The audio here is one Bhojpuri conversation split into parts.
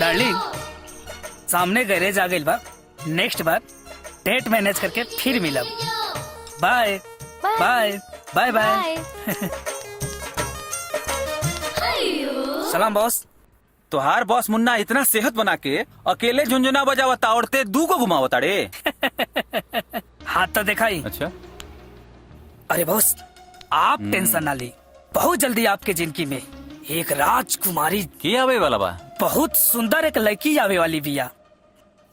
डार्लिंग, सामने गैरेज आ गई बा। नेक्स्ट बार डेट मैनेज करके फिर मिलब। Bye bye bye bye. सलाम बॉस। तोहार बॉस मुन्ना इतना सेहत बना के अकेले झुंझुना बजावता और ते दू को घुमावता रे। हाथ तो दिखाई। अच्छा। अरे बॉस, आप टेंशन ना ली, बहुत जल्दी आपके जिंदगी में एक राजकुमारी की आवे वाला बा। बहुत सुंदर एक लड़की आवे वाली बिया।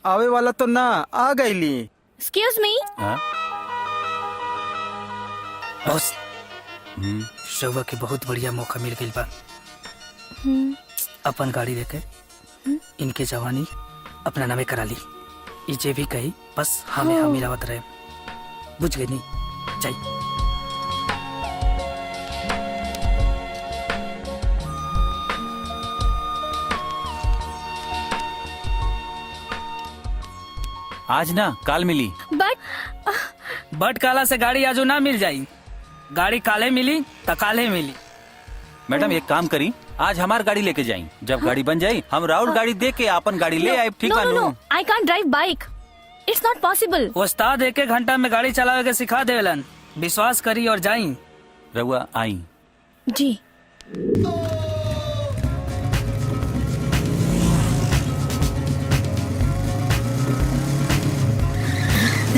आवे वाला तो ना आ गईली। Excuse me. हाँ? बॉस, शोभा के बहुत बढ़िया मौका मिल गई बा। अपन गाड़ी देके इनके जवानी अपना नामे करा ली। इजे भी कही बस हमें हम मिलावत रहे। बुझ गई नहीं चाहिए। आज ना काल मिली। बट काला से गाड़ी आजू ना मिल जाई। गाड़ी काले मिली तो काले मिली। मैडम एक काम करी, आज हमार गाड़ी लेके जाई। जब गाड़ी बन जाई हम राउर गाड़ी दे के अपन गाड़ी ले आए। ठीक है? No, I can't drive bike. It's not possible. उस्ताद एक घंटा में गाड़ी चलावे के सिखा देवेलन। विश्वास करी और जाई। रहुआ आई जी।